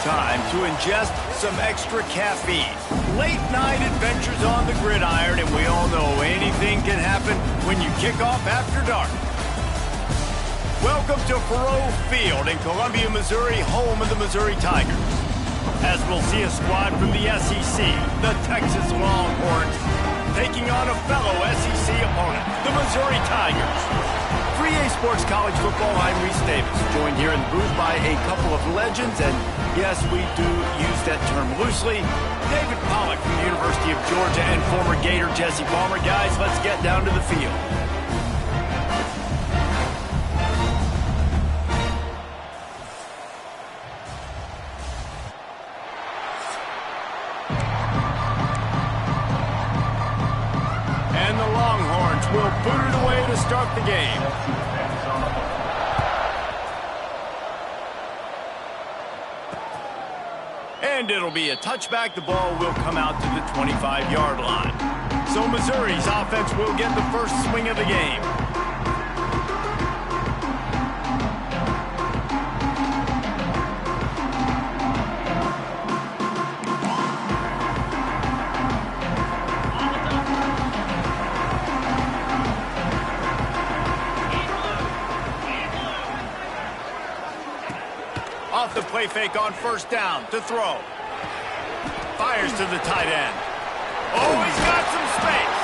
time to ingest some extra caffeine. Late night adventures on the gridiron, and we all know anything can happen when you kick off after dark. Welcome to Faurot Field in Columbia, Missouri, home of the Missouri Tigers. As we'll see a squad from the SEC, the Texas Longhorns, taking on a fellow SEC opponent, the Missouri Tigers. 3A Sports College Football, I'm Reese Davis, joined here in the booth by a couple of legends, and yes, we do use that term loosely. David Pollack from the University of Georgia and former Gator Jesse Palmer. Guys, let's get down to the field. And the Longhorns will boot it away to start the game. And it'll be a touchback. The ball will come out to the 25-yard line. So Missouri's offense will get the first swing of the game. Off the play fake on first down to throw. Fires to the tight end. Oh, he's got some space.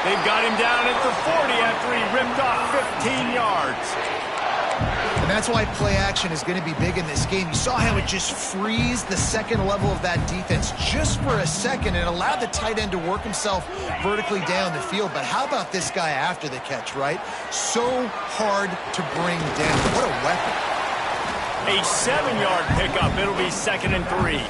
They've got him down at the 40 after he ripped off 15 yards. And that's why play action is going to be big in this game. You saw how it just frees the second level of that defense just for a second and allowed the tight end to work himself vertically down the field. But how about this guy after the catch, right? So hard to bring down. What a weapon. A 7-yard pickup. It'll be 2nd and 3.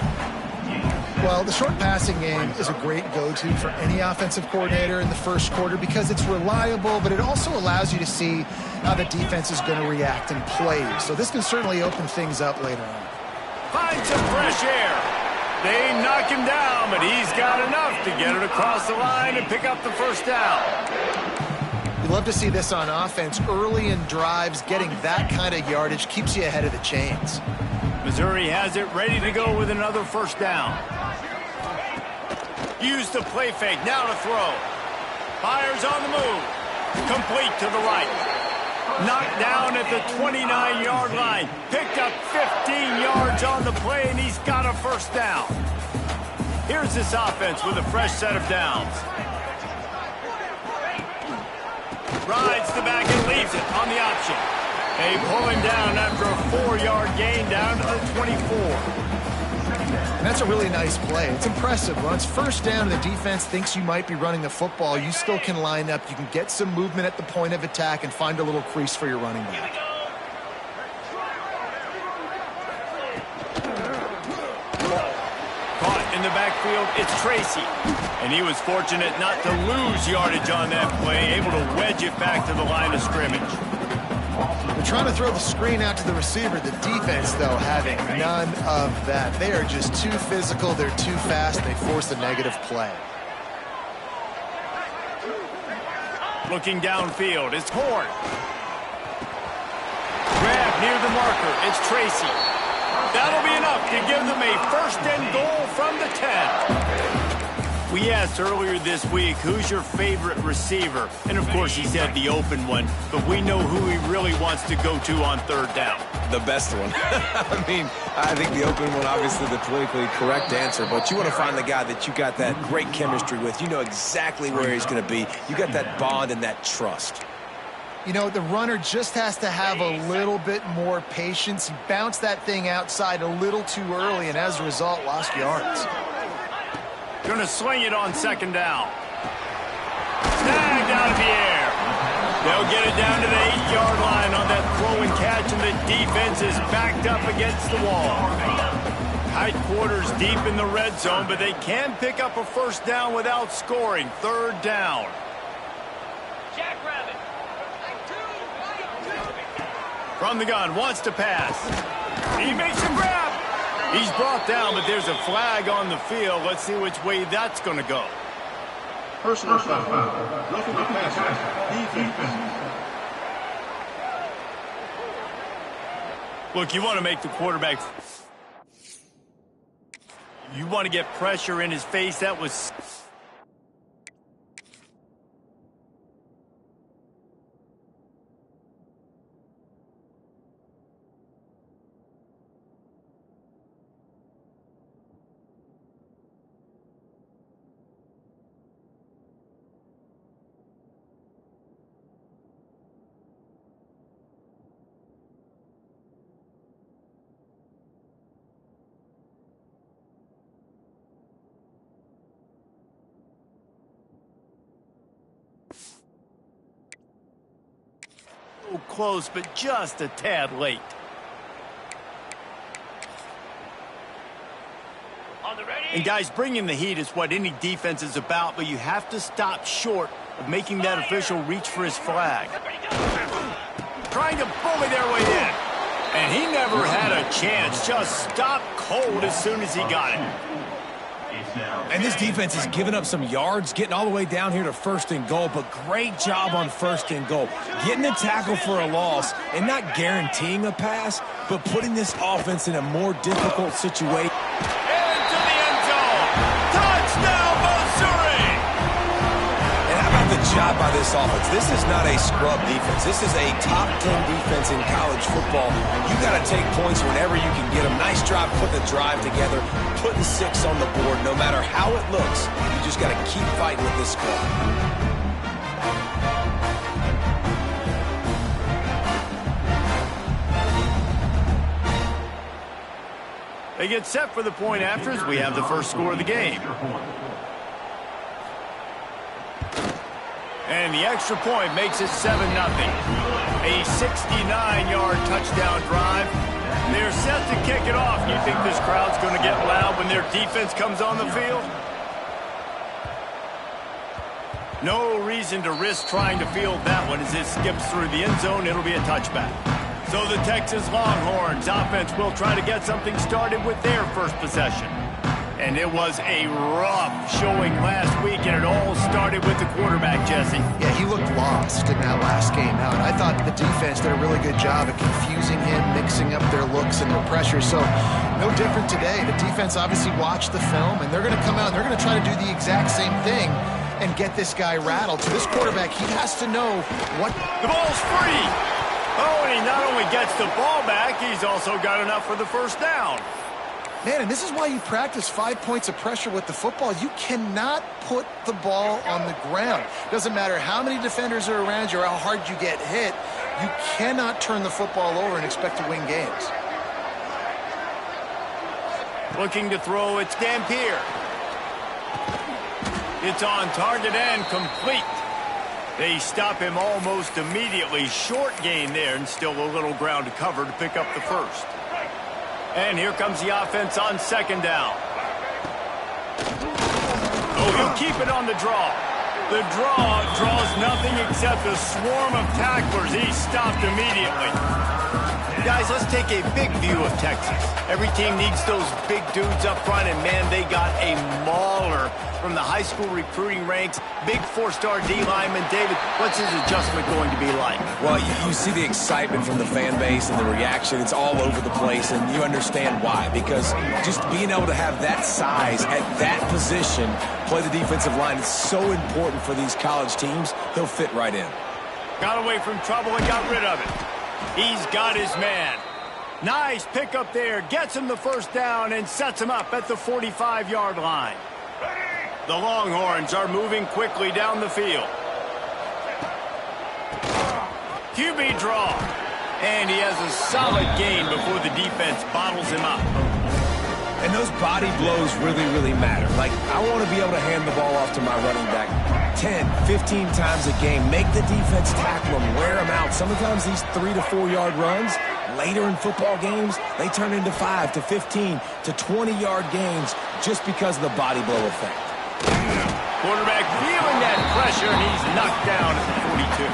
Well, the short passing game is a great go-to for any offensive coordinator in the first quarter because it's reliable, but it also allows you to see how the defense is going to react and play. So this can certainly open things up later on. Finds some fresh air. They knock him down, but he's got enough to get it across the line and pick up the first down. You love to see this on offense. Early in drives, getting that kind of yardage keeps you ahead of the chains. Missouri has it ready to go with another first down. Use the play fake, now to throw. Fires on the move. Complete to the right. Knocked down at the 29-yard line. Picked up 15 yards on the play, and he's got a first down. Here's this offense with a fresh set of downs. Rides the back and leaves it on the option. They pull him down after a 4-yard gain down to the 24. And that's a really nice play. It's impressive. Once first down and the defense thinks you might be running the football, you still can line up. You can get some movement at the point of attack and find a little crease for your running back. Caught in the backfield, it's Tracy. And he was fortunate not to lose yardage on that play, able to wedge it back to the line of scrimmage. They're trying to throw the screen out to the receiver. The defense, though, having none of that. They are just too physical. They're too fast. They force a negative play. Looking downfield, it's Horn. Grab near the marker, it's Tracy. That'll be enough to give them a 1st and goal from the 10. We asked earlier this week, who's your favorite receiver? And, of course, he said the open one. But we know who he really wants to go to on 3rd down. The best one. I mean, I think the open one, obviously the politically correct answer. But you want to find the guy that you got that great chemistry with. You know exactly where he's going to be. You got that bond and that trust. You know, the runner just has to have a little bit more patience. He bounced that thing outside a little too early, and as a result, lost yards. Going to sling it on 2nd down. Snagged out of the air. They'll get it down to the 8-yard line on that throw and catch, and the defense is backed up against the wall. Tight quarters deep in the red zone, but they can pick up a first down without scoring. 3rd down. From the gun, wants to pass. He makes a grab. He's brought down, but there's a flag on the field. Let's see which way that's going to go. Personal foul. Roughing the passer. Defense. Look, you want to make the quarterback You want to get pressure in his face. That was... close, but just a tad late. And guys, bringing the heat is what any defense is about, but you have to stop short of making that official reach for his flag. Trying to bully their way in. And he never had a chance. Just stopped cold as soon as he got it. And this defense has given up some yards, getting all the way down here to 1st and goal, but great job on 1st and goal. Getting a tackle for a loss and not guaranteeing a pass, but putting this offense in a more difficult situation. Into the end zone. Touchdown, Missouri! And how about the job by this offense? This is not a scrub defense. This is a top 10 defense in college football. You got to take points whenever you can get them. Nice job putting the drive together, putting 6 on the board. No matter how it looks, you just got to keep fighting with this squad. They get set for the point after as we have the first score of the game. And the extra point makes it 7-0. A 69-yard touchdown drive. They're set to kick it off. You think this crowd's going to get loud when their defense comes on the field? No reason to risk trying to field that one as it skips through the end zone. It'll be a touchback. So the Texas Longhorns offense will try to get something started with their first possession. And it was a rough showing last week, and it all started with the quarterback, Jesse. Yeah, he looked lost in that last game out. I thought the defense did a really good job of confusing him, mixing up their looks and their pressure. So no different today. The defense obviously watched the film, and they're going to come out and they're going to try to do the exact same thing and get this guy rattled. So this quarterback, he has to know what... The ball's free! Oh, and he not only gets the ball back, he's also got enough for the first down. Man, and this is why you practice 5 points of pressure with the football. You cannot put the ball on the ground. Doesn't matter how many defenders are around you or how hard you get hit. You cannot turn the football over and expect to win games. Looking to throw, it's Dampier. It's on target and complete. They stop him almost immediately. Short gain there and still a little ground to cover to pick up the first. And here comes the offense on 2nd down. Oh, he'll keep it on the draw. The draw draws nothing except a swarm of tacklers. He's stopped immediately. Guys, let's take a big view of Texas. Every team needs those big dudes up front, and man, they got a mauler from the high school recruiting ranks. Big 4-star D lineman. David, what's his adjustment going to be like? Well, you see the excitement from the fan base and the reaction. It's all over the place, and you understand why. Because just being able to have that size at that position, play the defensive line, is so important for these college teams. He'll fit right in. Got away from trouble and got rid of it. He's got his man. Nice pickup there. Gets him the first down and sets him up at the 45-yard line. The Longhorns are moving quickly down the field. QB draw. And he has a solid gain before the defense bottles him up. And those body blows really, really matter. Like, I want to be able to hand the ball off to my running back 10, 15 times a game. Make the defense tackle them, wear them out. Sometimes these 3 to 4 yard runs, later in football games, they turn into 5 to 15 to 20-yard gains just because of the body blow effect. Quarterback feeling that pressure, and he's knocked down at the 42.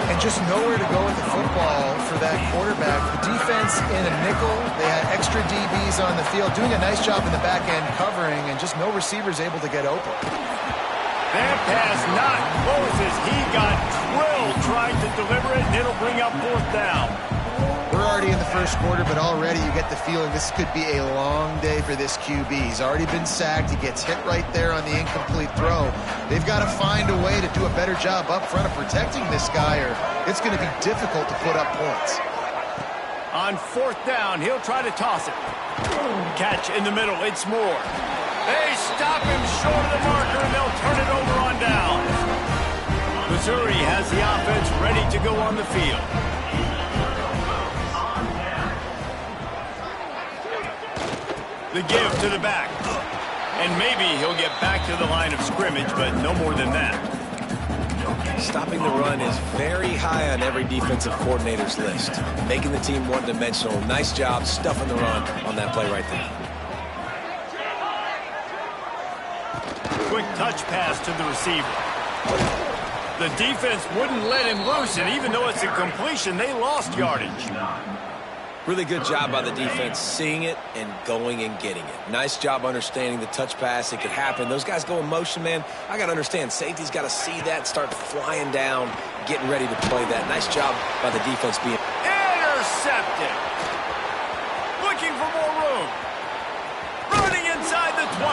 And just nowhere to go with the football for that quarterback. The defense in a nickel, they had extra DBs on the field, doing a nice job in the back end covering, and just no receivers able to get open. That pass not close as he got drilled trying to deliver it, and it'll bring up 4th down. We're already in the first quarter, but already you get the feeling this could be a long day for this QB. He's already been sacked. He gets hit right there on the incomplete throw. They've got to find a way to do a better job up front of protecting this guy, or it's going to be difficult to put up points. On fourth down, he'll try to toss it. Catch in the middle, it's Moore. They stop him short of the marker, and they'll turn it over on down. Missouri has the offense ready to go on the field. The give to the back. And maybe he'll get back to the line of scrimmage, but no more than that. Stopping the run is very high on every defensive coordinator's list. Making the team one-dimensional. Nice job stuffing the run on that play right there. Quick touch pass to the receiver. The defense wouldn't let him loose, and even though it's a completion, they lost yardage. Really good job by the defense seeing it and going and getting it. Nice job understanding the touch pass. It could happen. Those guys go in motion, man. I got to understand. Safety's got to see that, start flying down, getting ready to play that. Nice job by the defense being intercepted. Looking for more room. Running inside the 20.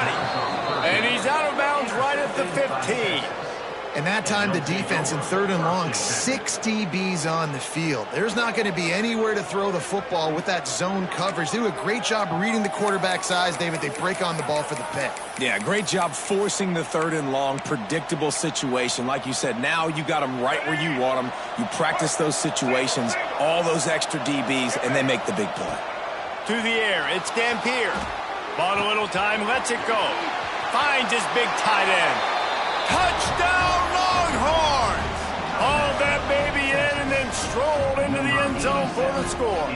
And he's out of bounds right at the 15. And that time, the defense in third and long, 6 DBs on the field. There's not going to be anywhere to throw the football with that zone coverage. They do a great job reading the quarterback's eyes, David. They break on the ball for the pick. Yeah, great job forcing the third and long, predictable situation. Like you said, now you got them right where you want them. You practice those situations, all those extra DBs, and they make the big play. To the air, it's Dampier. Bought a little time, lets it go. Finds his big tight end. Touchdown, Longhorns! Hauled that baby in and then strolled into the end zone for the score.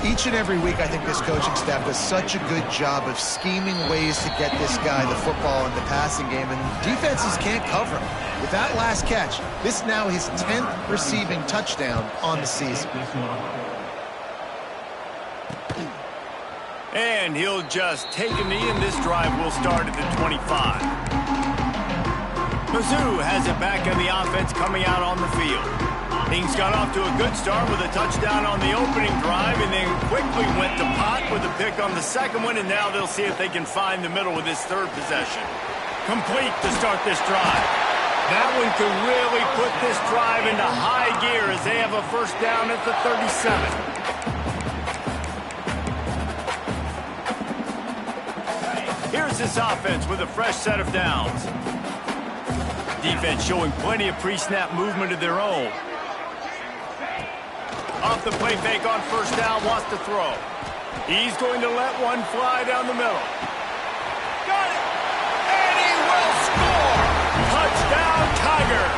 Each and every week, I think this coaching staff does such a good job of scheming ways to get this guy the football in the passing game, and defenses can't cover him. With that last catch, this is now his 10th receiving touchdown on the season. And he'll just take a knee, and this drive will start at the 25. Mizzou has it back in the offense coming out on the field. Things got off to a good start with a touchdown on the opening drive and then quickly went to pot with a pick on the second one, and now they'll see if they can find the middle with this third possession. Complete to start this drive. That one could really put this drive into high gear as they have a first down at the 37. Here's this offense with a fresh set of downs. Defense showing plenty of pre-snap movement of their own. Off the play fake on first down, wants to throw. He's going to let one fly down the middle. Got it! And he will score! Touchdown, Tigers!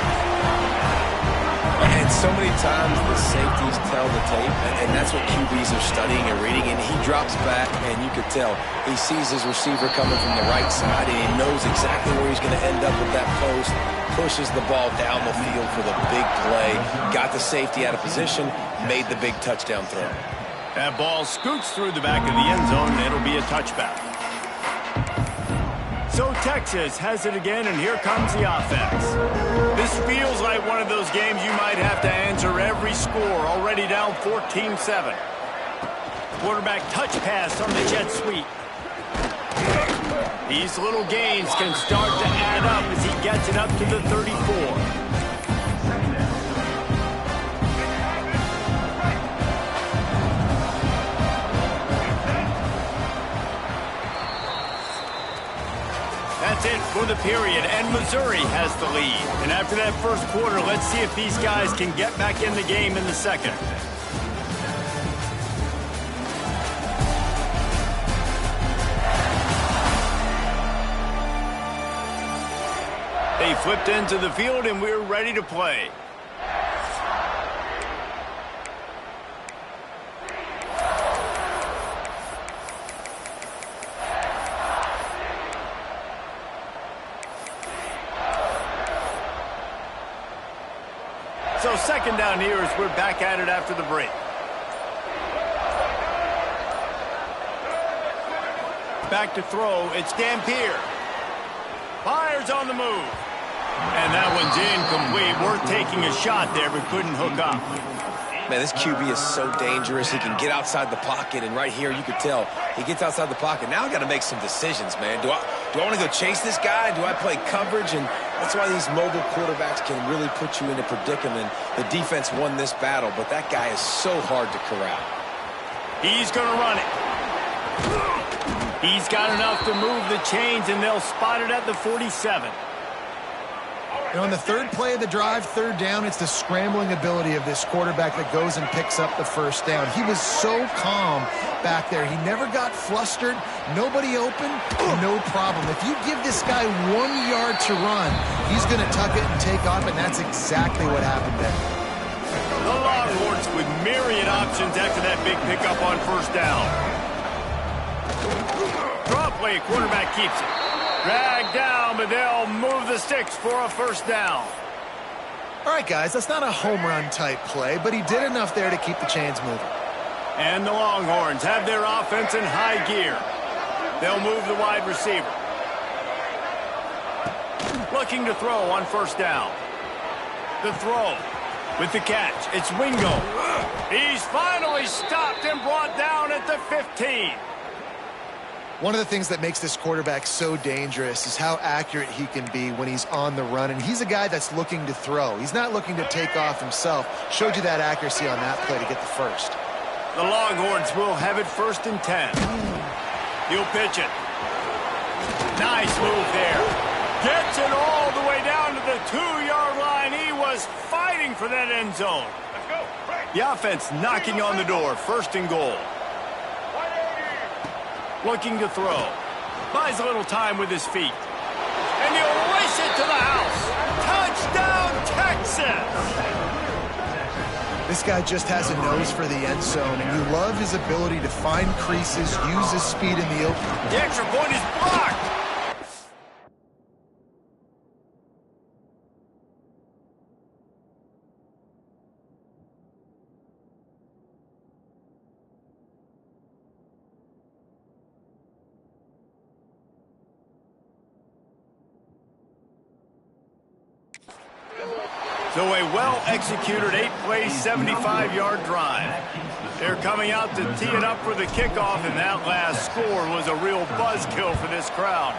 And so many times the safeties tell the tape, and that's what QBs are studying and reading, and he drops back, and you could tell he sees his receiver coming from the right side, and he knows exactly where he's going to end up with that post, pushes the ball down the field for the big play, got the safety out of position, made the big touchdown throw. That ball scoots through the back of the end zone, and it'll be a touchback. So Texas has it again, and here comes the offense. This feels like one of those games you might have to answer every score, already down 14-7. Quarterback touch pass on the jet sweep. These little gains can start to add up as he gets it up to the 34. That's it for the period, and Missouri has the lead. And after that first quarter, let's see if these guys can get back in the game in the second. They flipped into the field, and we're ready to play. So second down here as we're back at it after the break. Back to throw, it's Dampier. Fires on the move. And that one's incomplete. Worth taking a shot there, but couldn't hook up. Man, this QB is so dangerous. He can get outside the pocket, and right here you could tell he gets outside the pocket. Now I got to make some decisions, man. Do I want to go chase this guy? Do I play coverage? And that's why these mobile quarterbacks can really put you in a predicament. The defense won this battle, but that guy is so hard to corral. He's going to run it. He's got enough to move the chains, and they'll spot it at the 47. And on the third play of the drive, third down, it's the scrambling ability of this quarterback that goes and picks up the first down. He was so calm back there. He never got flustered. Nobody open, no problem. If you give this guy 1 yard to run, he's going to tuck it and take off, and that's exactly what happened there. The Longhorns with myriad options after that big pickup on first down. Draw play, quarterback keeps it. Dragged down, but they'll move the sticks for a first down. All right, guys, that's not a home run type play, but he did enough there to keep the chains moving. And the Longhorns have their offense in high gear. They'll move the wide receiver. Looking to throw on first down. The throw with the catch. It's Wingo. He's finally stopped and brought down at the 15. One of the things that makes this quarterback so dangerous is how accurate he can be when he's on the run. And he's a guy that's looking to throw. He's not looking to take off himself. Showed you that accuracy on that play to get the first. The Longhorns will have it 1st and 10. He'll pitch it. Nice move there. Gets it all the way down to the 2-yard line. He was fighting for that end zone. Let's go. The offense knocking on the door. 1st and goal. Looking to throw. Buys a little time with his feet. And he'll race it to the house. Touchdown, Texas! This guy just has a nose for the end zone, and you love his ability to find creases, use his speed in the open. The extra point is blocked. So a well-executed 8-play, 75-yard drive. They're coming out to tee it up for the kickoff, and that last score was a real buzzkill for this crowd.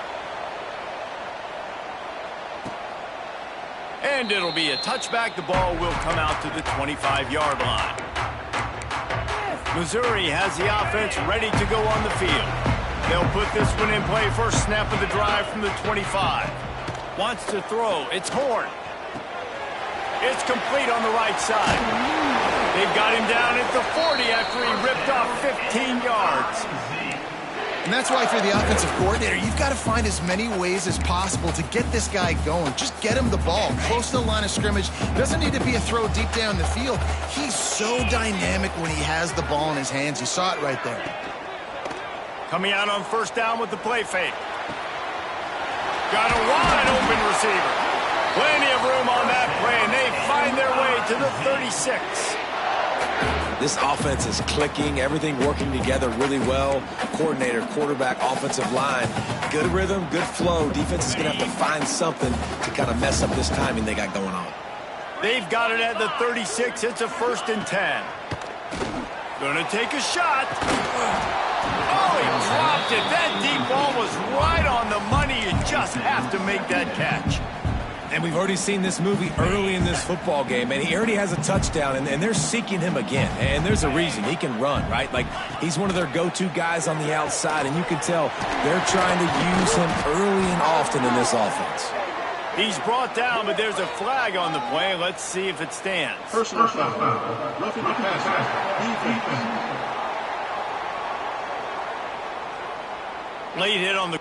And it'll be a touchback. The ball will come out to the 25-yard line. Missouri has the offense ready to go on the field. They'll put this one in play first snap of the drive from the 25. Wants to throw. It's Horn. It's complete on the right side. They've got him down at the 40 after he ripped off 15 yards. And that's why, if you're the offensive coordinator, you've got to find as many ways as possible to get this guy going. Just get him the ball close to the line of scrimmage. Doesn't need to be a throw deep down the field. He's so dynamic when he has the ball in his hands. You saw it right there. Coming out on first down with the play fake. Got a wide open receiver. Plenty of room on that play, and they find their way to the 36. This offense is clicking, everything working together really well. Coordinator, quarterback, offensive line. Good rhythm, good flow. Defense is going to have to find something to kind of mess up this timing they got going on. They've got it at the 36. It's a 1st and 10. Gonna take a shot. Oh, he dropped it. That deep ball was right on the money. You just have to make that catch. And we've already seen this movie early in this football game, and he already has a touchdown, and they're seeking him again. And there's a reason. He can run, right? Like, he's one of their go-to guys on the outside, and you can tell they're trying to use him early and often in this offense. He's brought down, but there's a flag on the play. Let's see if it stands. Personal foul. Roughing the passer. Defense. Late hit on the...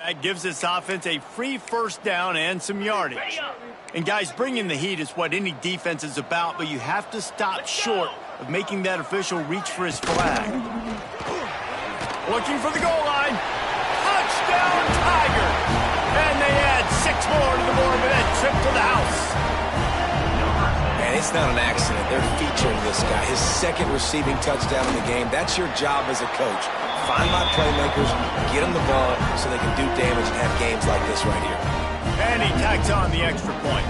That gives this offense a free first down and some yardage. And guys, bringing the heat is what any defense is about, but you have to stop short of making that official reach for his flag. Looking for the goal line. Touchdown, Tiger! And they add 6 more to the board with that trip to the house. And it's not an accident. They're featuring this guy. His second receiving touchdown in the game. That's your job as a coach. Find my playmakers, get them the ball so they can do damage and have games like this right here. And he tacks on the extra point.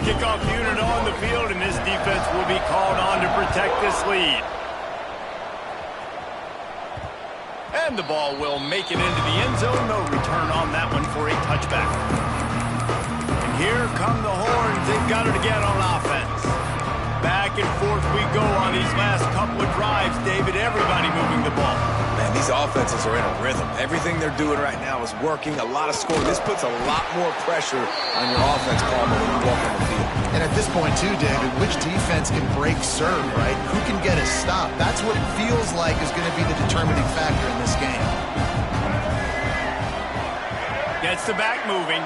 Kickoff unit on the field, and this defense will be called on to protect this lead. And the ball will make it into the end zone. No return on that one for a touchback. And here come the Horns. They've got it again on offense. Back and forth we go on these last couple of drives, David. Everybody moving the ball. Man, these offenses are in a rhythm. Everything they're doing right now is working. A lot of scoring. This puts a lot more pressure on your offense, Palmer, when you walk on the field. And at this point, too, David, which defense can break serve, right? Who can get a stop? That's what it feels like is going to be the determining factor in this game. Gets the back moving.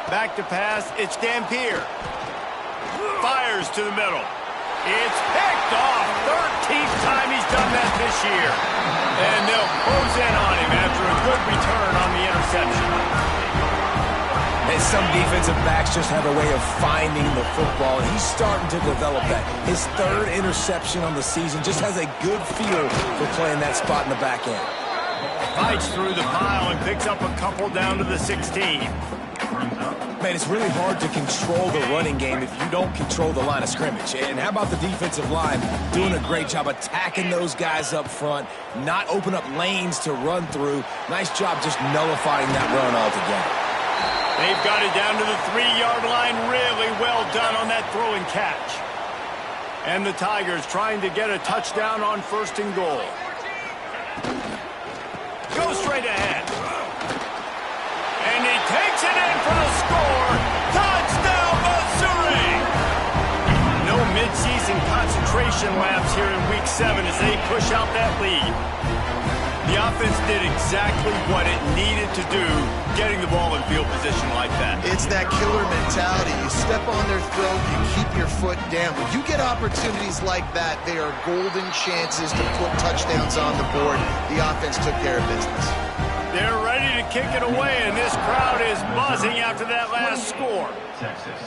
Back to pass. It's Dampier. Fires to the middle. It's picked off. 13th time he's done that this year. And they'll close in on him after a good return on the interception. And some defensive backs just have a way of finding the football. He's starting to develop that. His 3rd interception on the season, just has a good feel for playing that spot in the back end. Fights through the pile and picks up a couple down to the 16. Man, it's really hard to control the running game if you don't control the line of scrimmage. And how about the defensive line doing a great job attacking those guys up front, not open up lanes to run through. Nice job just nullifying that run altogether. They've got it down to the 3-yard line. Really well done on that throw and catch. And the Tigers trying to get a touchdown on 1st and goal. Go straight ahead. And he takes it in for the score. Touchdown, Missouri! No midseason concentration laps here in Week 7 as they push out that lead. The offense did exactly what it needed to do, getting the ball in field position like that. It's that killer mentality. You step on their throat, you keep your foot down. When you get opportunities like that, they are golden chances to put touchdowns on the board. The offense took care of business. They're ready to kick it away, and this crowd is buzzing after that last score. Texas.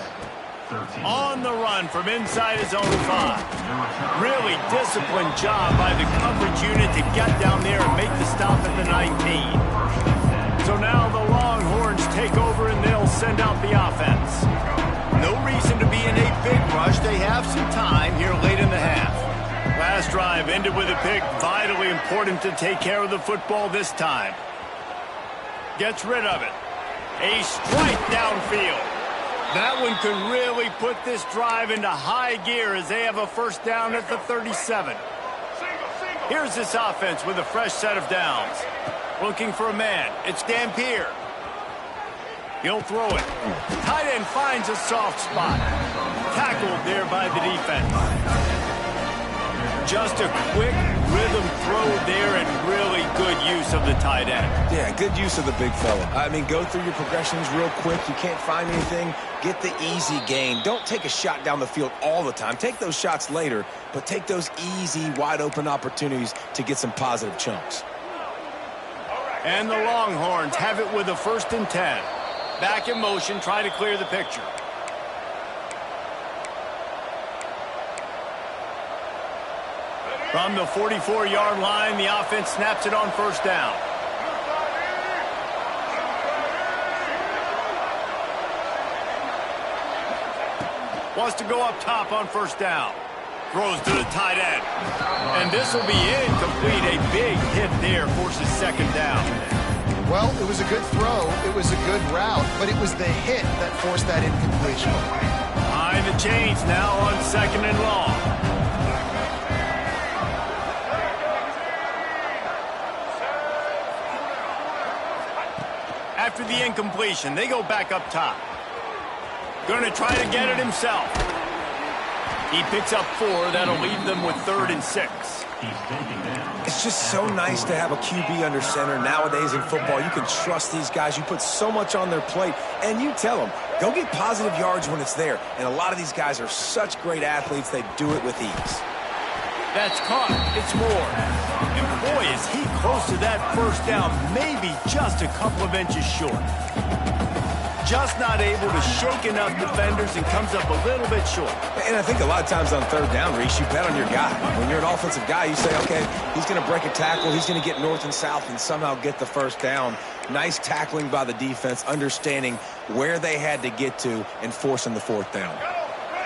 13. On the run from inside his own 5. Really disciplined job by the coverage unit to get down there and make the stop at the 19. So now the Longhorns take over and they'll send out the offense. No reason to be in a big rush. They have some time here late in the half. Last drive ended with a pick. Vitally important to take care of the football this time. Gets rid of it. A strike downfield. That one could really put this drive into high gear as they have a first down at the 37. Here's this offense with a fresh set of downs. Looking for a man. It's Dampier. He'll throw it. Tight end finds a soft spot. Tackled there by the defense. Just a quick rhythm throw there and really good use of the tight end. Yeah, good use of the big fella. I mean, go through your progressions real quick. You can't find anything. Get the easy gain. Don't take a shot down the field all the time. Take those shots later, but take those easy, wide-open opportunities to get some positive chunks. And the Longhorns have it with a 1st and 10. Back in motion, try to clear the picture. From the 44-yard line, the offense snaps it on 1st down. Wants to go up top on 1st down. Throws to the tight end. And this will be incomplete. A big hit there forces 2nd down. Well, it was a good throw. It was a good route, but it was the hit that forced that incompletion. Behind the chains now on 2nd and long. After the incompletion, they go back up top. Going to try to get it himself. He picks up 4. That'll leave them with 3rd and 6. It's It's just so nice to have a QB under center. Nowadays in football, you can trust these guys. You put so much on their plate, and you tell them, go get positive yards when it's there. And a lot of these guys are such great athletes, they do it with ease. That's caught. It's Ward. And boy, is he close to that first down, maybe just a couple of inches short. Just not able to shake enough defenders and comes up a little bit short. And I think a lot of times on third down, Reese, you bet on your guy. When you're an offensive guy, you say, okay, he's going to break a tackle, he's going to get north and south and somehow get the first down. Nice tackling by the defense, understanding where they had to get to and forcing the fourth down.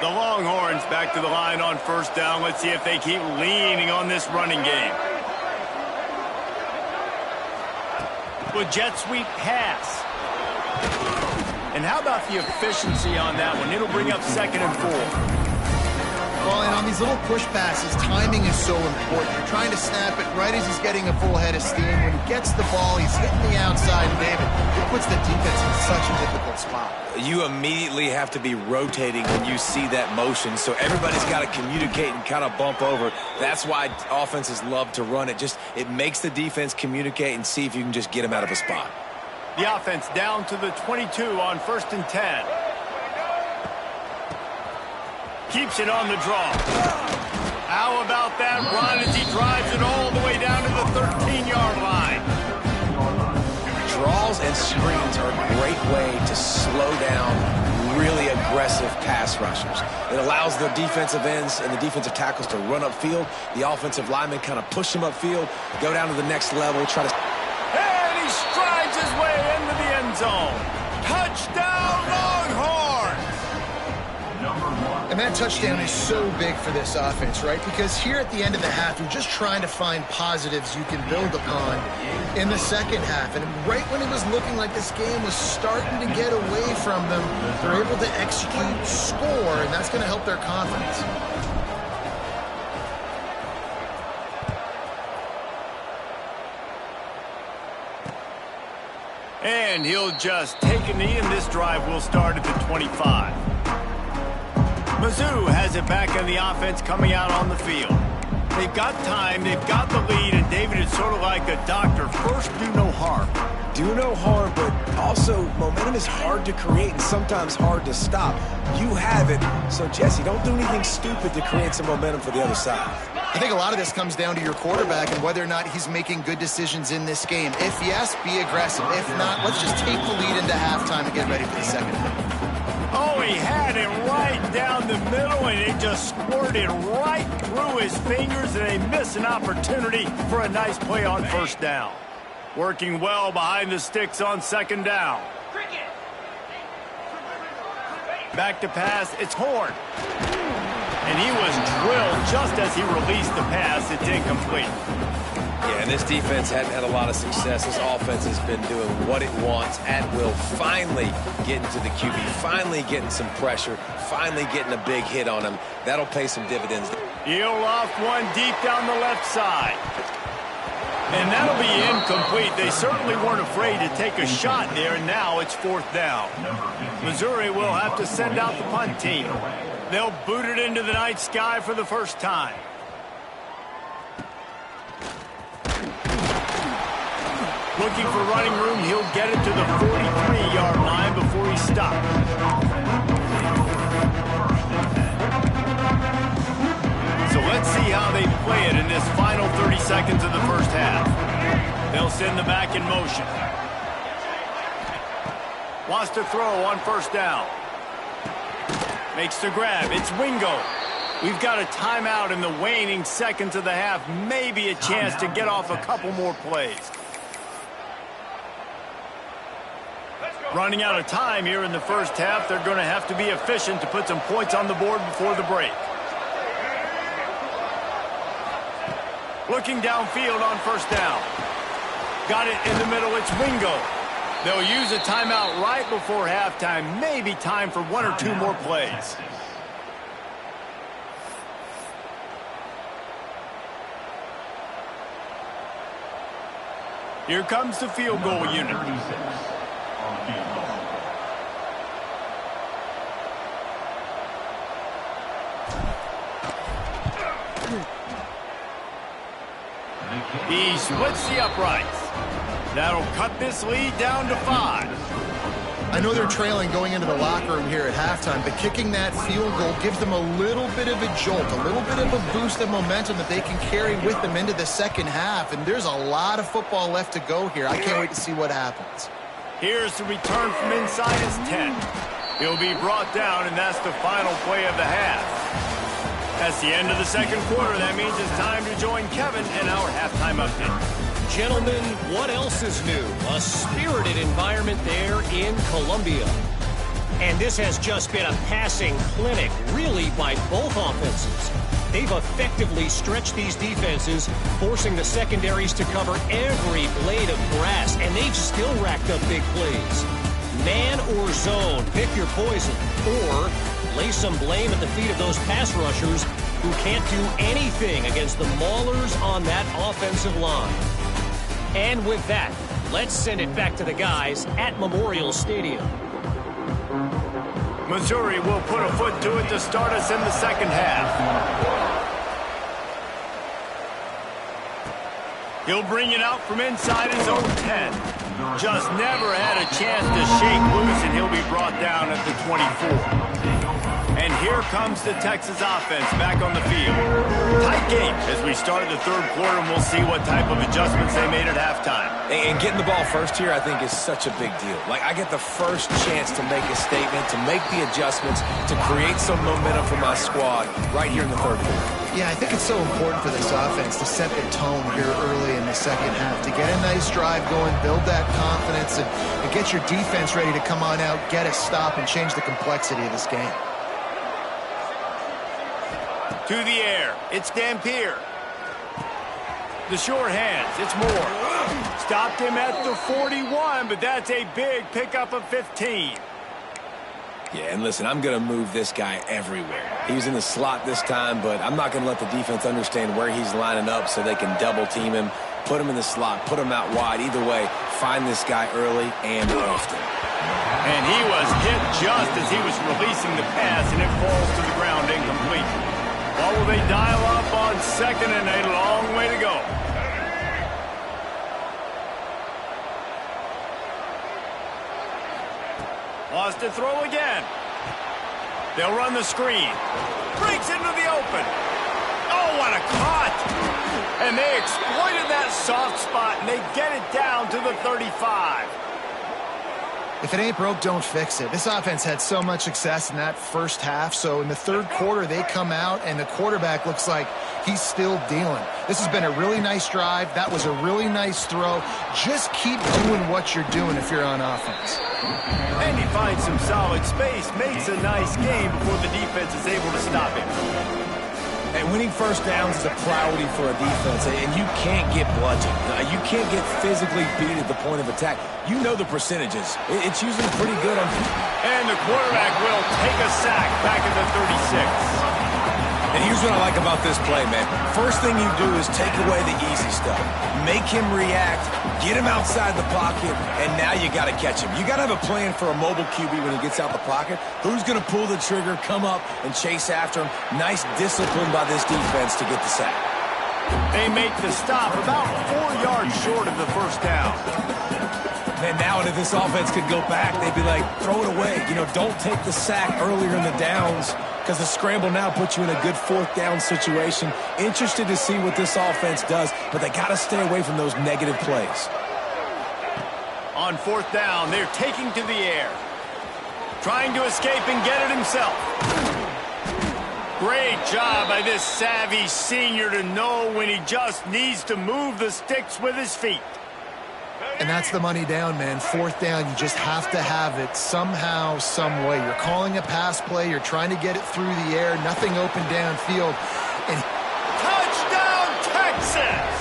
The Longhorns back to the line on first down. Let's see if they keep leaning on this running game. With jet sweep pass. And how about the efficiency on that one? It'll bring up 2nd and 4. Well, and on these little push passes, timing is so important. You're trying to snap it right as he's getting a full head of steam. When he gets the ball, he's hitting the outside, and David, it puts the defense in such a difficult spot. You immediately have to be rotating when you see that motion, so everybody's got to communicate and kind of bump over. That's why offenses love to run it. It makes the defense communicate and see if you can just get them out of a spot. The offense down to the 22 on 1st and 10. Keeps it on the draw. How about that run as he drives it all the way down to the 13-yard line? Draws and screens are a great way to slow down really aggressive pass rushers. It allows the defensive ends and the defensive tackles to run upfield. The offensive linemen kind of push them upfield, go down to the next level, try to... And he strides his way into the end zone. Touchdown, Longhorns! And that touchdown is so big for this offense, right? Because here at the end of the half, you're just trying to find positives you can build upon in the second half. And right when it was looking like this game was starting to get away from them, they're able to execute, score, and that's going to help their confidence. And he'll just take a knee, and this drive will start at the 25. Mizzou has it back in the offense coming out on the field. They've got time, they've got the lead, and David is sort of like a doctor. First, do no harm. Do no harm, but also momentum is hard to create and sometimes hard to stop. You have it, so Jesse, don't do anything stupid to create some momentum for the other side. I think a lot of this comes down to your quarterback and whether or not he's making good decisions in this game. If yes, be aggressive. If not, let's just take the lead into halftime and get ready for the second half. Oh, he had it right down the middle, and it just squirted right through his fingers, and they miss an opportunity for a nice play on first down. Working well behind the sticks on 2nd down. Back to pass, it's Horn. And he was drilled just as he released the pass. It's incomplete. Yeah, and this defense hadn't had a lot of success. This offense has been doing what it wants at will. Finally getting to the QB, finally getting some pressure, finally getting a big hit on him. That'll pay some dividends. He'll off one deep down the left side. And that'll be incomplete. They certainly weren't afraid to take a shot there, and now it's 4th down. Missouri will have to send out the punt team. They'll boot it into the night sky for the first time. Looking for running room, he'll get it to the 43-yard line before he stops. So let's see how they play it in this final 30 seconds of the first half. They'll send the back in motion. Wants to throw on first down. Makes the grab. It's Wingo. We've got a timeout in the waning seconds of the half. Maybe a chance to get off a couple more plays. Running out of time here in the first half. They're going to have to be efficient to put some points on the board before the break. Looking downfield on first down. Got it in the middle. It's Wingo. They'll use a timeout right before halftime. Maybe time for 1 or 2 more plays. Here comes the field goal unit. He splits the uprights. That'll cut this lead down to 5. I know they're trailing going into the locker room here at halftime, but kicking that field goal gives them a little bit of a jolt, a little bit of a boost of momentum that they can carry with them into the second half, and there's a lot of football left to go here. I can't wait to see what happens. Here's the return from inside his 10. He'll be brought down, and that's the final play of the half. That's the end of the second quarter. That means it's time to join Kevin in our halftime update. Gentlemen, what else is new? A spirited environment there in Columbia. And this has just been a passing clinic, really, by both offenses. They've effectively stretched these defenses, forcing the secondaries to cover every blade of grass, and they've still racked up big plays. Man or zone, pick your poison, or lay some blame at the feet of those pass rushers who can't do anything against the maulers on that offensive line. And with that, let's send it back to the guys at Memorial Stadium. Missouri will put a foot to it to start us in the second half. He'll bring it out from inside his own 10. Just never had a chance to shake loose, and he'll be brought down at the 24. And here comes the Texas offense back on the field. Tight game as we start the third quarter, and we'll see what type of adjustments they made at halftime. And getting the ball first here, I think, is such a big deal. Like, I get the first chance to make a statement, to make the adjustments, to create some momentum for my squad right here in the third quarter. Yeah, I think it's so important for this offense to set the tone here early in the second half, to get a nice drive going, build that confidence, and get your defense ready to come on out, get a stop, and change the complexity of this game. To the air, it's Dampier. The short hands, it's Moore. Stopped him at the 41, but that's a big pickup of 15. Yeah, and listen, I'm going to move this guy everywhere. He was in the slot this time, but I'm not going to let the defense understand where he's lining up so they can double-team him, put him in the slot, put him out wide. Either way, find this guy early and often. And he was hit just as he was releasing the pass, and it falls to the ground incomplete. What will they dial up on second, and a long way to go? Lost to throw again. They'll run the screen. Breaks into the open. Oh, what a cut! And they exploited that soft spot, and they get it down to the 35. If it ain't broke, don't fix it. This offense had so much success in that first half, so in the third quarter, they come out, and the quarterback looks like he's still dealing. This has been a really nice drive. That was a really nice throw. Just keep doing what you're doing if you're on offense. And he finds some solid space, makes a nice game before the defense is able to stop him. And winning first downs is a priority for a defense, and you can't get bludgeoned. You can't get physically beat at the point of attack. You know the percentages. It's usually pretty good on. And the quarterback will take a sack back at the 36. And here's what I like about this play, man. First thing you do is take away the easy stuff. Make him react, get him outside the pocket, and now you got to catch him. You got to have a plan for a mobile QB when he gets out the pocket. Who's going to pull the trigger, come up, and chase after him? Nice discipline by this defense to get the sack. They make the stop about 4 yards short of the first down. And now if this offense could go back, they'd be like, throw it away. You know, don't take the sack earlier in the downs, because the scramble now puts you in a good fourth down situation. Interested to see what this offense does, but they got to stay away from those negative plays. On fourth down, they're taking to the air. Trying to escape and get it himself. Great job by this savvy senior to know when he just needs to move the sticks with his feet. And that's the money down, man. Fourth down, you just have to have it somehow, some way. You're calling a pass play. You're trying to get it through the air. Nothing open downfield. And touchdown, Texas!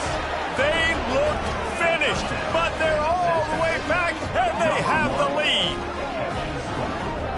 They look finished, but they're all the way back, and they have the lead.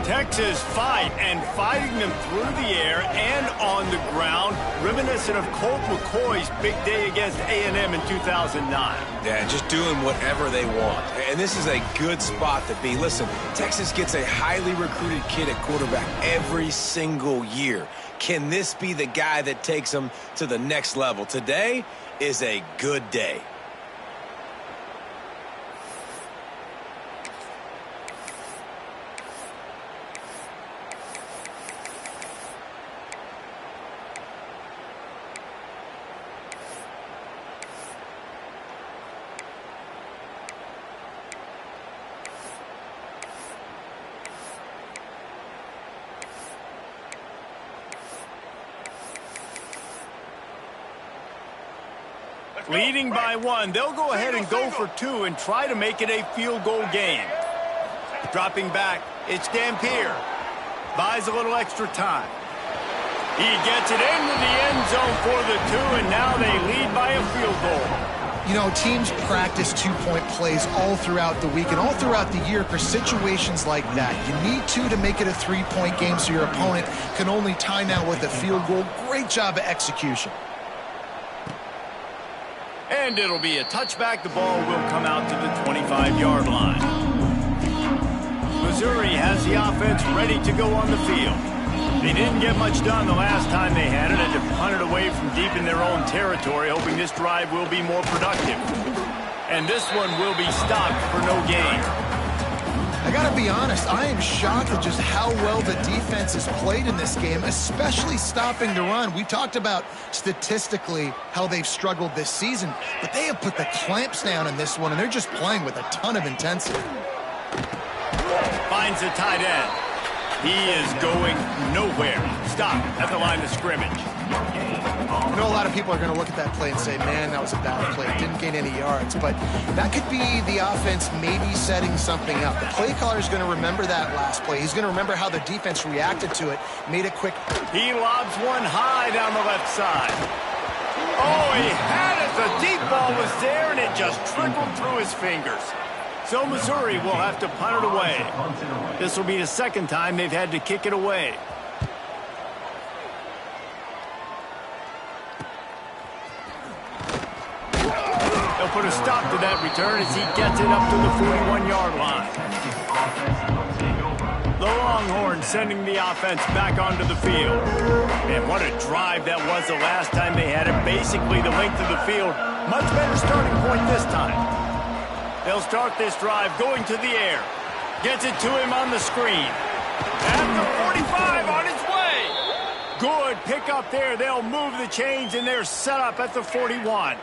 Texas fighting them through the air and on the ground, reminiscent of Colt McCoy's big day against A&M in 2009. Yeah, just doing whatever they want. And this is a good spot to be. Listen, Texas gets a highly recruited kid at quarterback every single year. Can this be the guy that takes them to the next level? Today, is a good day. Leading by 1, they'll go ahead and go for 2 and try to make it a field goal game. Dropping back, it's Dampier. Buys a little extra time. He gets it into the end zone for the 2, and now they lead by a field goal. You know, teams practice two-point plays all throughout the week and all throughout the year for situations like that. You need to make it a three-point game so your opponent can only tie now with a field goal. Great job of execution. And it'll be a touchback. The ball will come out to the 25-yard line. Missouri has the offense ready to go on the field. They didn't get much done the last time they had it, and to punt it away from deep in their own territory, hoping this drive will be more productive. And this one will be stopped for no gain. I gotta be honest, I am shocked at just how well the defense has played in this game, especially stopping the run. We talked about statistically how they've struggled this season, but they have put the clamps down in this one, and they're just playing with a ton of intensity. Finds the tight end. He is going nowhere. Stop at the line of scrimmage. I know a lot of people are going to look at that play and say, man, that was a bad play. Didn't gain any yards. But that could be the offense maybe setting something up. The play caller is going to remember that last play. He's going to remember how the defense reacted to it, made it quick. He lobs one high down the left side. Oh, he had it. The deep ball was there, and it just trickled through his fingers. So Missouri will have to punt it away. This will be the second time they've had to kick it away. They'll put a stop to that return as he gets it up to the 41-yard line. The Longhorns sending the offense back onto the field. And what a drive that was the last time they had it. Basically the length of the field. Much better starting point this time. They'll start this drive going to the air. Gets it to him on the screen. At the 45 on his way. Good pick up there. They'll move the chains, and they're set up at the 41.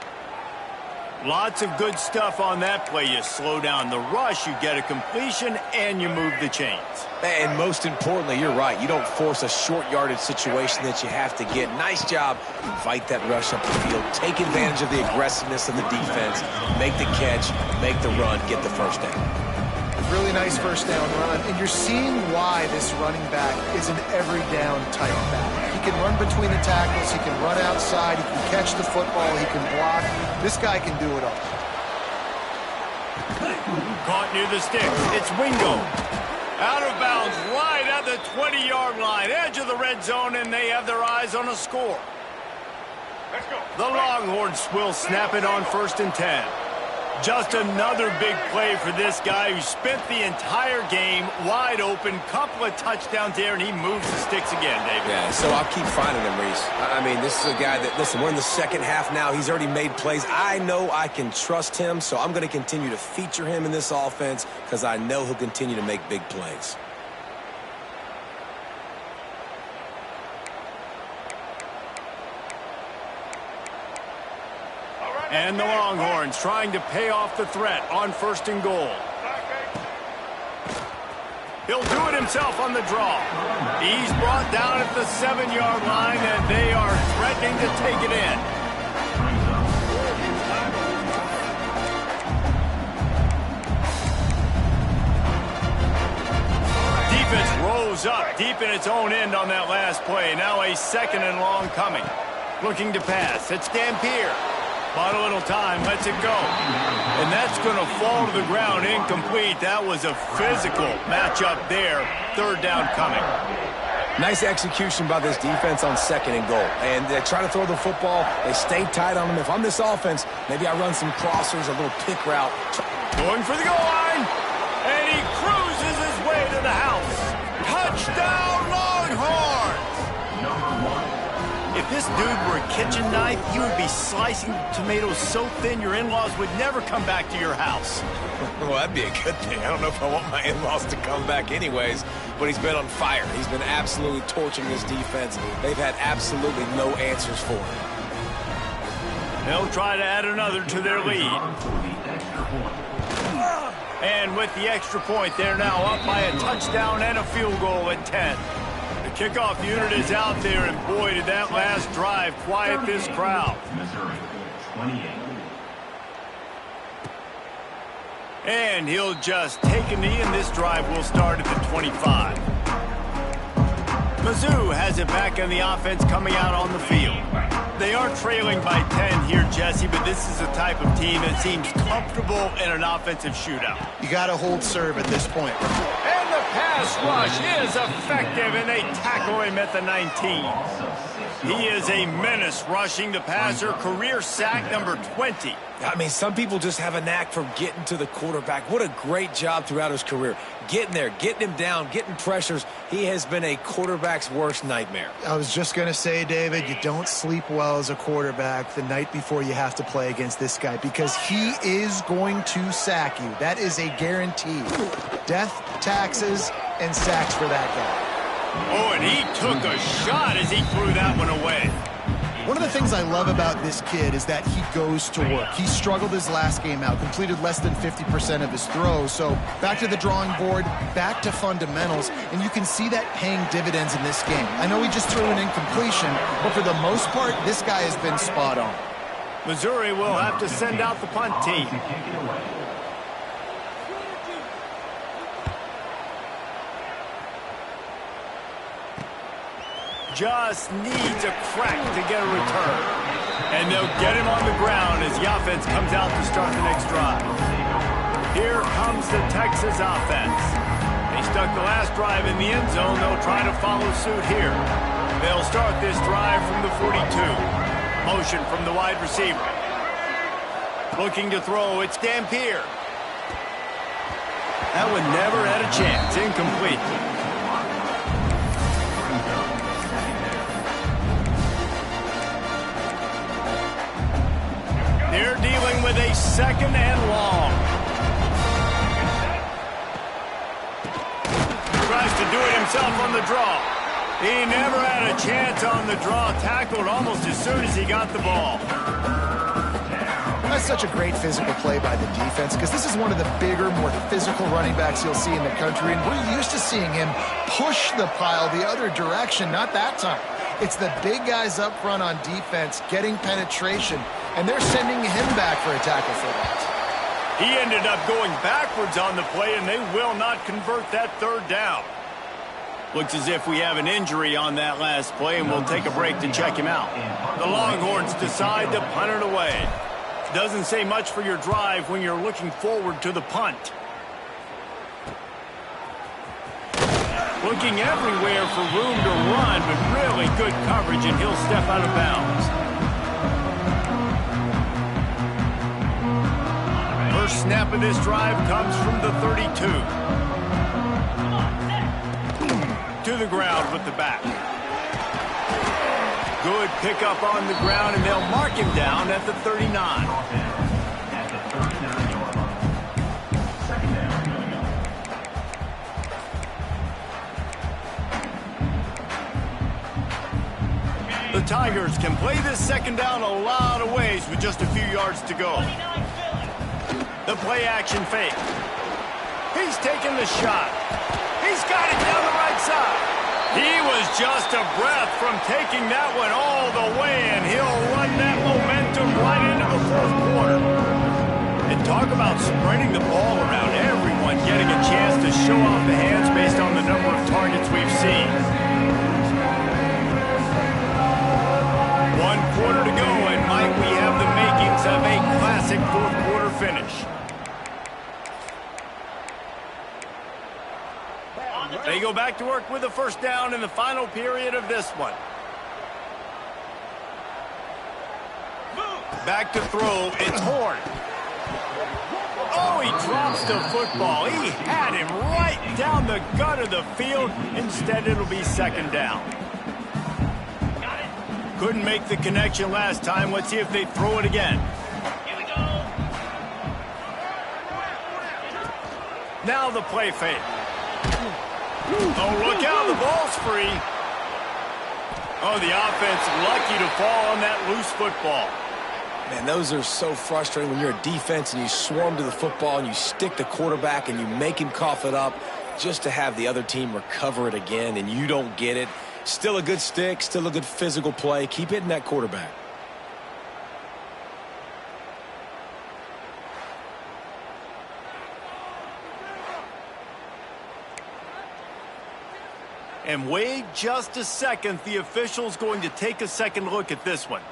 Lots of good stuff on that play. You slow down the rush, you get a completion, and you move the chains. And most importantly, you're right. You don't force a short yardage situation that you have to get. Nice job. Invite that rush up the field. Take advantage of the aggressiveness of the defense. Make the catch, make the run, get the first down. Really nice first down run. And you're seeing why this running back is an every down type back. He can run between the tackles. He can run outside. He can catch the football. He can block. This guy can do it all. Caught near the sticks. It's Wingo. Out of bounds, right at the 20-yard line, edge of the red zone, and they have their eyes on a score. Let's go. The Longhorns will snap it on 1st and 10. Just another big play for this guy who spent the entire game wide open. Couple of touchdowns there, and he moves the sticks again, David. Yeah, so I'll keep finding him, Reese. I mean, this is a guy that, listen, we're in the second half now. He's already made plays. I know I can trust him, so I'm going to continue to feature him in this offense because I know he'll continue to make big plays. And the Longhorns trying to pay off the threat on 1st and goal. He'll do it himself on the draw. He's brought down at the 7-yard line, and they are threatening to take it in. Defense rose up deep in its own end on that last play. Now a 2nd and long coming. Looking to pass. It's Dampier. Bought a little time, lets it go. And that's going to fall to the ground, incomplete. That was a physical matchup there. 3rd down coming. Nice execution by this defense on 2nd and goal. And they try to throw the football. They stay tight on them. If I'm this offense, maybe I run some crossers, a little pick route. Going for the goal line. And he cruises his way to the house. Touchdown, Longhorns! If this dude were a kitchen knife, he would be slicing tomatoes so thin your in-laws would never come back to your house. Well, that'd be a good thing. I don't know if I want my in-laws to come back anyways, but he's been on fire. He's been absolutely torching this defense. They've had absolutely no answers for him. They'll try to add another to their lead. And with the extra point, they're now up by a touchdown and a field goal at 10. The kickoff unit is out there, and boy, did that last drive quiet this crowd. Missouri, 28. And he'll just take a knee, and this drive will start at the 25. Mizzou has it back on the offense coming out on the field. They are trailing by 10 here, Jesse, but this is a type of team that seems comfortable in an offensive shootout. You got to hold serve at this point. And the pass rush is effective, and they tackle him at the 19. He is a menace rushing the passer, career sack number 20. I mean, some people just have a knack for getting to the quarterback. What a great job throughout his career. Getting there, getting him down, getting pressures. He has been a quarterback's worst nightmare. I was just going to say, David, you don't sleep well as a quarterback the night before you have to play against this guy because he is going to sack you. That is a guarantee. Death, taxes, and sacks for that guy. Oh, and he took a shot as he threw that one away. One of the things I love about this kid is that he goes to work. He struggled his last game out, completed less than 50% of his throws. So back to the drawing board, back to fundamentals, and you can see that paying dividends in this game. I know he just threw an incompletion, but for the most part, this guy has been spot on. Missouri will have to send out the punt team. Just needs a crack to get a return. And they'll get him on the ground as the offense comes out to start the next drive. Here comes the Texas offense. They stuck the last drive in the end zone. They'll try to follow suit here. They'll start this drive from the 42. Motion from the wide receiver. Looking to throw, it's Dampier. That one never had a chance. Incomplete. They're dealing with a second and long. Tries to do it himself on the draw. He never had a chance on the draw. Tackled almost as soon as he got the ball. That's such a great physical play by the defense because this is one of the bigger, more physical running backs you'll see in the country, and we're used to seeing him push the pile the other direction, not that time. It's the big guys up front on defense getting penetration, and they're sending him back for a tackle for that. He ended up going backwards on the play, and they will not convert that third down. Looks as if we have an injury on that last play, and we'll take a break to check him out. The Longhorns decide to punt it away. Doesn't say much for your drive when you're looking forward to the punt. Looking everywhere for room to run, but really good coverage, and he'll step out of bounds. First snap of this drive comes from the 32. To the ground with the back. Good pickup on the ground, and they'll mark him down at the 39. At the 39-yard line. Second down. The Tigers can play this second down a lot of ways with just a few yards to go. The play-action fake. He's taking the shot. He's got it down the right side. He was just a breath from taking that one all the way, and he'll run that momentum right into the fourth quarter. And talk about spreading the ball around, everyone getting a chance to show off the hands based on the number of targets we've seen. 1 quarter to go, and might we have the makings of a classic fourth quarter finish. They go back to work with a first down in the final period of this one. Back to throw, it's Horn. Oh, he drops the football. He had him right down the gut of the field. Instead, it'll be second down. Couldn't make the connection last time. Let's see if they throw it again. Here we go. Now the play fake. Oh, look out, the ball's free. Oh, the offense lucky to fall on that loose football. Man, those are so frustrating when you're a defense and you swarm to the football and you stick the quarterback and you make him cough it up just to have the other team recover it again and you don't get it. Still a good stick, still a good physical play. Keep hitting that quarterback. And wait just a second. The official's going to take a second look at this one.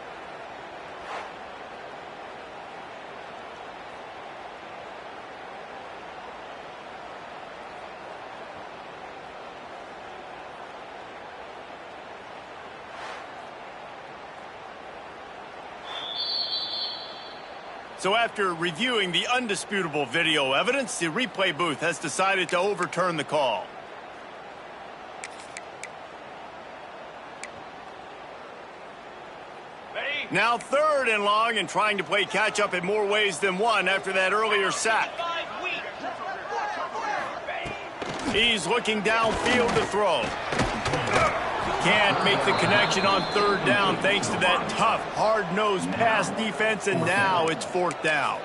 So after reviewing the undisputable video evidence, the replay booth has decided to overturn the call. Now 3rd and long and trying to play catch-up in more ways than one after that earlier sack. He's looking downfield to throw. Can't make the connection on 3rd down thanks to that tough, hard-nosed pass defense, and now it's 4th down.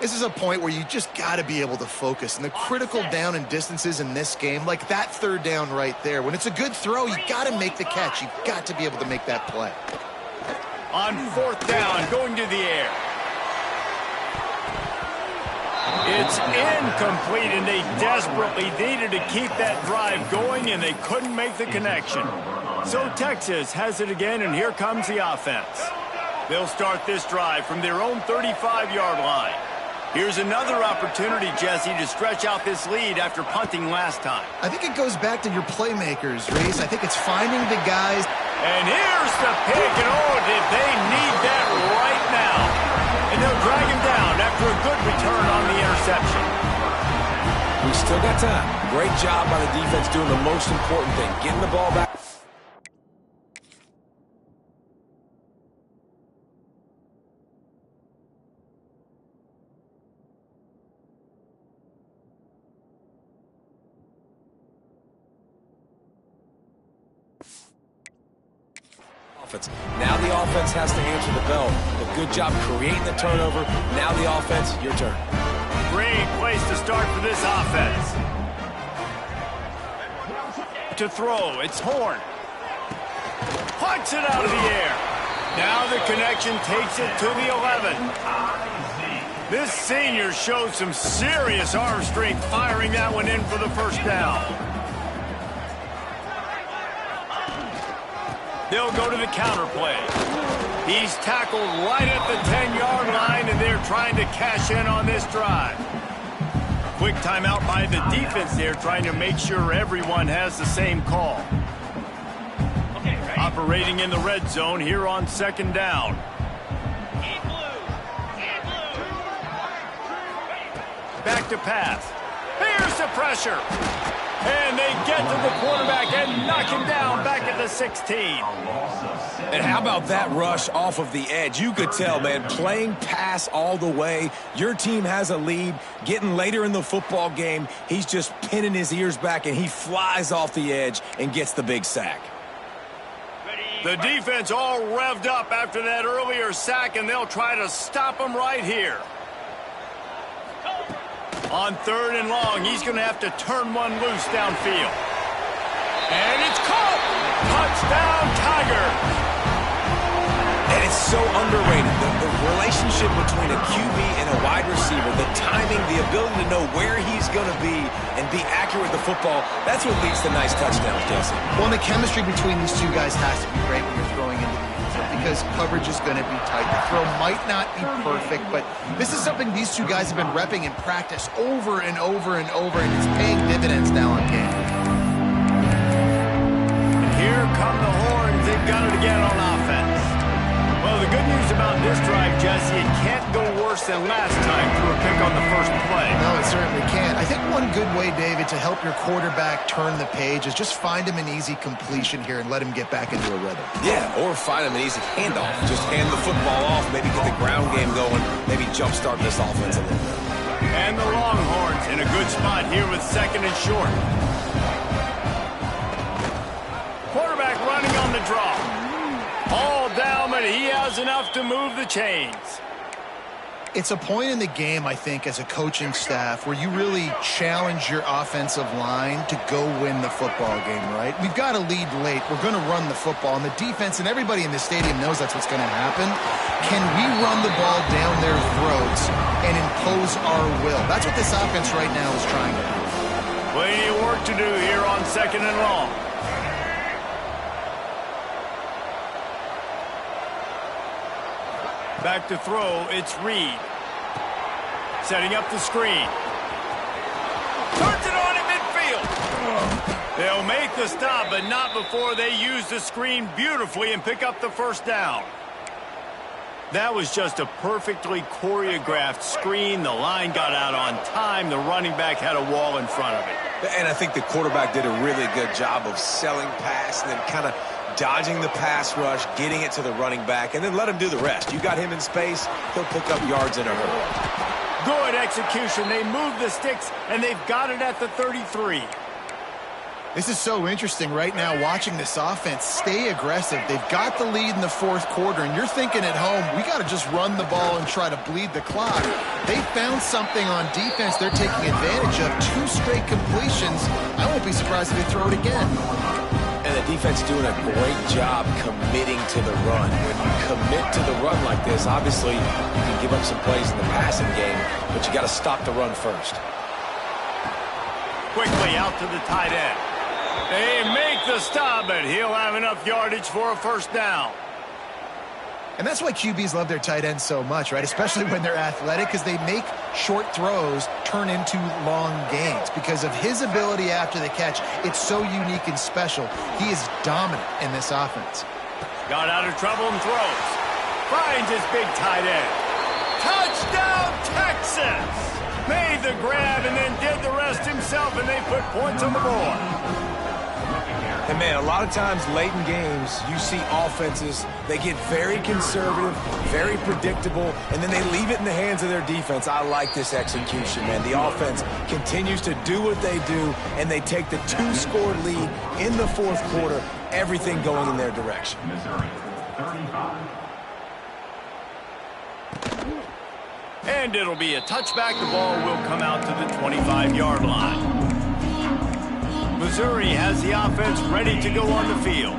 This is a point where you just got to be able to focus. And the critical down and distances in this game, like that 3rd down right there, when it's a good throw, you got to make the catch. You've got to be able to make that play. On 4th down, going to the air. It's incomplete, and they desperately needed to keep that drive going, and they couldn't make the connection. So Texas has it again, and here comes the offense. They'll start this drive from their own 35-yard line. Here's another opportunity, Jesse, to stretch out this lead after punting last time. I think it goes back to your playmakers, Reese. I think it's finding the guys. And here's the pick, and oh, did they need that right now. And they'll drag him down after a good return on the interception. We still got time. Great job by the defense doing the most important thing, getting the ball back. Now the offense has to answer the bell. A good job creating the turnover. Now the offense, your turn. Great place to start for this offense. To throw, it's Horn. Punts it out of the air. Now the connection takes it to the 11. This senior showed some serious arm strength firing that one in for the 1st down. They'll go to the counter play. He's tackled right at the 10-yard line, and they're trying to cash in on this drive. Quick timeout by the defense there, trying to make sure everyone has the same call. Operating in the red zone here on 2nd down. Back to pass. Here's the pressure. And they get to the quarterback and knock him down back at the 16. And how about that rush off of the edge? You could tell, man, playing pass all the way. Your team has a lead. Getting later in the football game, he's just pinning his ears back, and he flies off the edge and gets the big sack. The defense all revved up after that earlier sack, and they'll try to stop him right here. On 3rd and long, he's going to have to turn one loose downfield. And it's caught! Touchdown, Tigers! And it's so underrated. The relationship between a QB and a wide receiver, the timing, the ability to know where he's going to be and be accurate with the football, that's what leads to nice touchdowns, Jesse. Well, and the chemistry between these two guys has to be great when you're throwing into the end zone because coverage is going to be tight. The throw might not be perfect, but this is something these two guys have been repping in practice over and over and over, and it's paying dividends now on game. Here come the Horns. They've got it again on offense. Well, the good news about this drive, Jesse, it can't go worse than last time through a pick on the first play. No, it certainly can't. I think one good way, David, to help your quarterback turn the page is just find him an easy completion here and let him get back into a rhythm. Yeah, or find him an easy handoff. Just hand the football off, maybe get the ground game going, maybe jumpstart this offense a little bit. And the Longhorns in a good spot here with second and short. Quarterback running on the draw. All down, but he has enough to move the chains. It's a point in the game, I think, as a coaching staff where you really challenge your offensive line to go win the football game, right? We've got to lead late. We're going to run the football. And the defense and everybody in the stadium knows that's what's going to happen. Can we run the ball down their throats and impose our will? That's what this offense right now is trying to do. Plenty of work to do here on second and long. Back to throw, it's Reed. Setting up the screen. Turns it on in midfield. They'll make the stop, but not before they use the screen beautifully and pick up the first down. That was just a perfectly choreographed screen. The line got out on time. The running back had a wall in front of it. And I think the quarterback did a really good job of selling pass and then kind of dodging the pass rush, getting it to the running back, and then let him do the rest. You got him in space, he'll pick up yards in a hurry. Good execution. They move the sticks, and they've got it at the 33. This is so interesting right now, watching this offense stay aggressive. They've got the lead in the fourth quarter, and you're thinking at home, we got to just run the ball and try to bleed the clock. They found something on defense they're taking advantage of. 2 straight completions. I won't be surprised if they throw it again. And the defense doing a great job committing to the run. When you commit to the run like this, obviously you can give up some plays in the passing game, but you got to stop the run first. Quickly out to the tight end. They make the stop, but he'll have enough yardage for a first down. And that's why QBs love their tight ends so much, right? Especially when they're athletic, because they make short throws turn into long gains. Because of his ability after the catch, it's so unique and special. He is dominant in this offense. Got out of trouble and throws. Finds his big tight end. Touchdown, Texas! Made the grab and then did the rest himself, and they put points on the board. And, man, a lot of times late in games, you see offenses, they get very conservative, very predictable, and then they leave it in the hands of their defense. I like this execution, man. The offense continues to do what they do, and they take the 2-score lead in the fourth quarter, everything going in their direction. Missouri, 35. And it'll be a touchback. The ball will come out to the 25-yard line. Missouri has the offense ready to go on the field.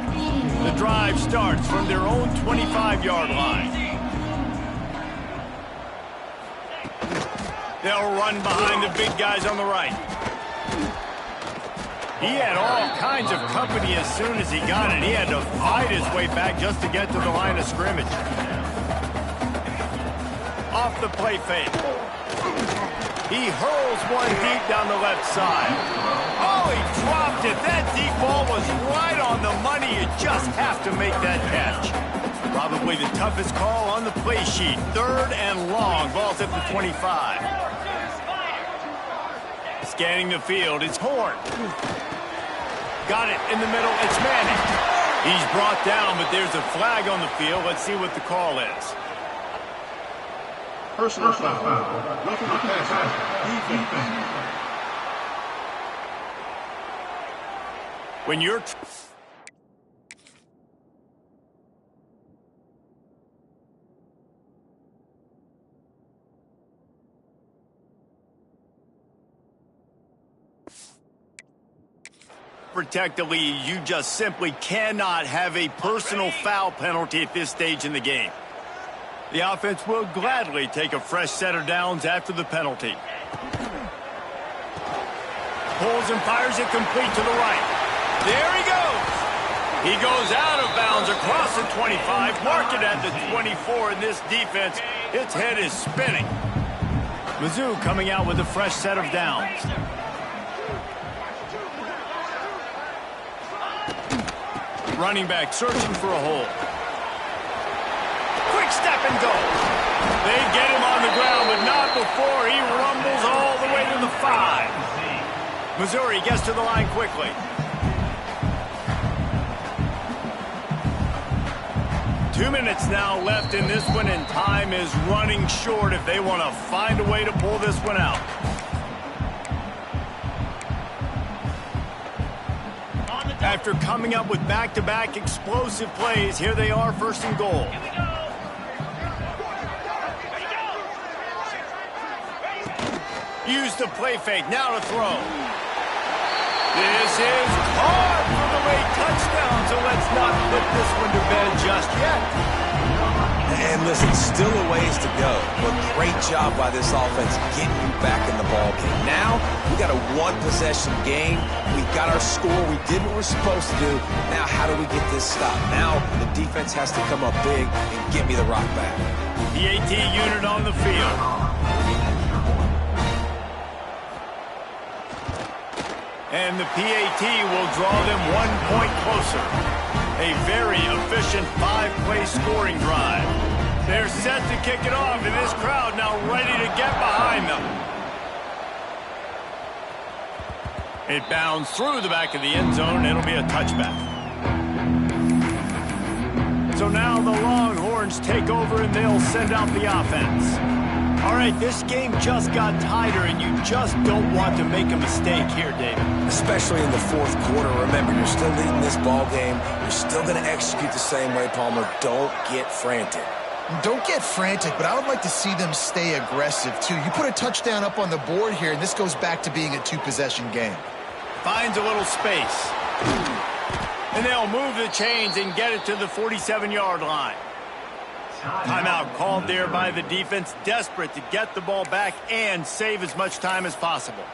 The drive starts from their own 25-yard line. They'll run behind the big guys on the right. He had all kinds of company as soon as he got it. He had to fight his way back just to get to the line of scrimmage. Off the play fake. He hurls one deep down the left side. Oh, he dropped it. That deep ball was right on the money. You just have to make that catch. Probably the toughest call on the play sheet. 3rd and long. Ball's at the 25. Scanning the field, it's Horn. Got it in the middle. It's Manning. He's brought down, but there's a flag on the field. Let's see what the call is. Personal foul. Roughing the passer. Defense. When you're... protect the lead, you just simply cannot have a personal foul penalty at this stage in the game. The offense will gladly take a fresh set of downs after the penalty. Pulls and fires it complete to the right. There he goes. He goes out of bounds across the 25, mark it at the 24, and this defense, its head is spinning. Mizzou coming out with a fresh set of downs. Running back searching for a hole. and go. They get him on the ground, but not before he rumbles all the way to the 5. Missouri gets to the line quickly. Two minutes now left in this one, and time is running short if they want to find a way to pull this one out. After coming up with back-to-back explosive plays, here they are, first and goal. Use the play fake, now to throw. This is caught for the late touchdown, so let's not put this one to bed just yet. And listen, still a ways to go, but great job by this offense getting you back in the ball game. Now, we got a one-possession game. We got our score. We did what we're supposed to do. Now, how do we get this stopped? Now, the defense has to come up big and get me the rock back. The AT unit on the field. And the PAT will draw them 1 point closer. A very efficient 5-play scoring drive. They're set to kick it off, and this crowd now ready to get behind them. It bounds through the back of the end zone. It'll be a touchback. So now the Longhorns take over, and they'll send out the offense. All right, this game just got tighter, and you just don't want to make a mistake here, David. Especially in the fourth quarter. Remember, you're still leading this ball game. You're still going to execute the same way, Palmer. Don't get frantic. Don't get frantic, but I would like to see them stay aggressive, too. You put a touchdown up on the board here, and this goes back to being a two-possession game. Finds a little space. And they'll move the chains and get it to the 47-yard line. Timeout called there by the defense, desperate to get the ball back and save as much time as possible.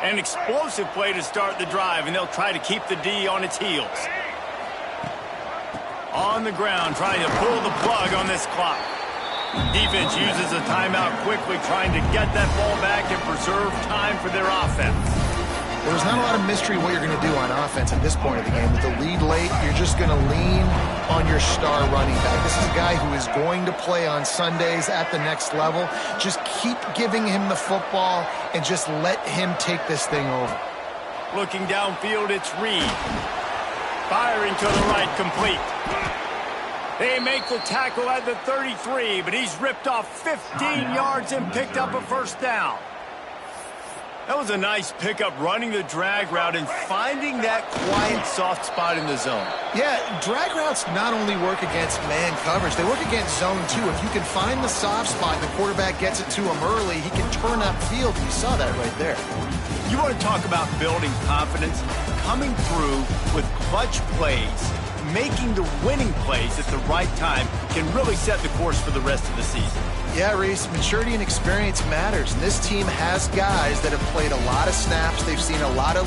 An explosive play to start the drive, and they'll try to keep the D on its heels. On the ground, trying to pull the plug on this clock. Defense uses a timeout quickly, trying to get that ball back and preserve time for their offense. There's not a lot of mystery what you're going to do on offense at this point of the game. With the lead late, you're just going to lean on your star running back. This is a guy who is going to play on Sundays at the next level. Just keep giving him the football and just let him take this thing over. Looking downfield, it's Reed. Firing to the right, complete. They make the tackle at the 33, but he's ripped off 15 yards and picked up a first down. That was a nice pickup, running the drag route and finding that quiet, soft spot in the zone. Yeah, drag routes not only work against man coverage, they work against zone too. If you can find the soft spot and the quarterback gets it to him early, he can turn upfield. You saw that right there. You want to talk about building confidence? Coming through with clutch plays, making the winning plays at the right time can really set the course for the rest of the season. Yeah, Reese, maturity and experience matters. And this team has guys that have played a lot of snaps. They've seen a lot of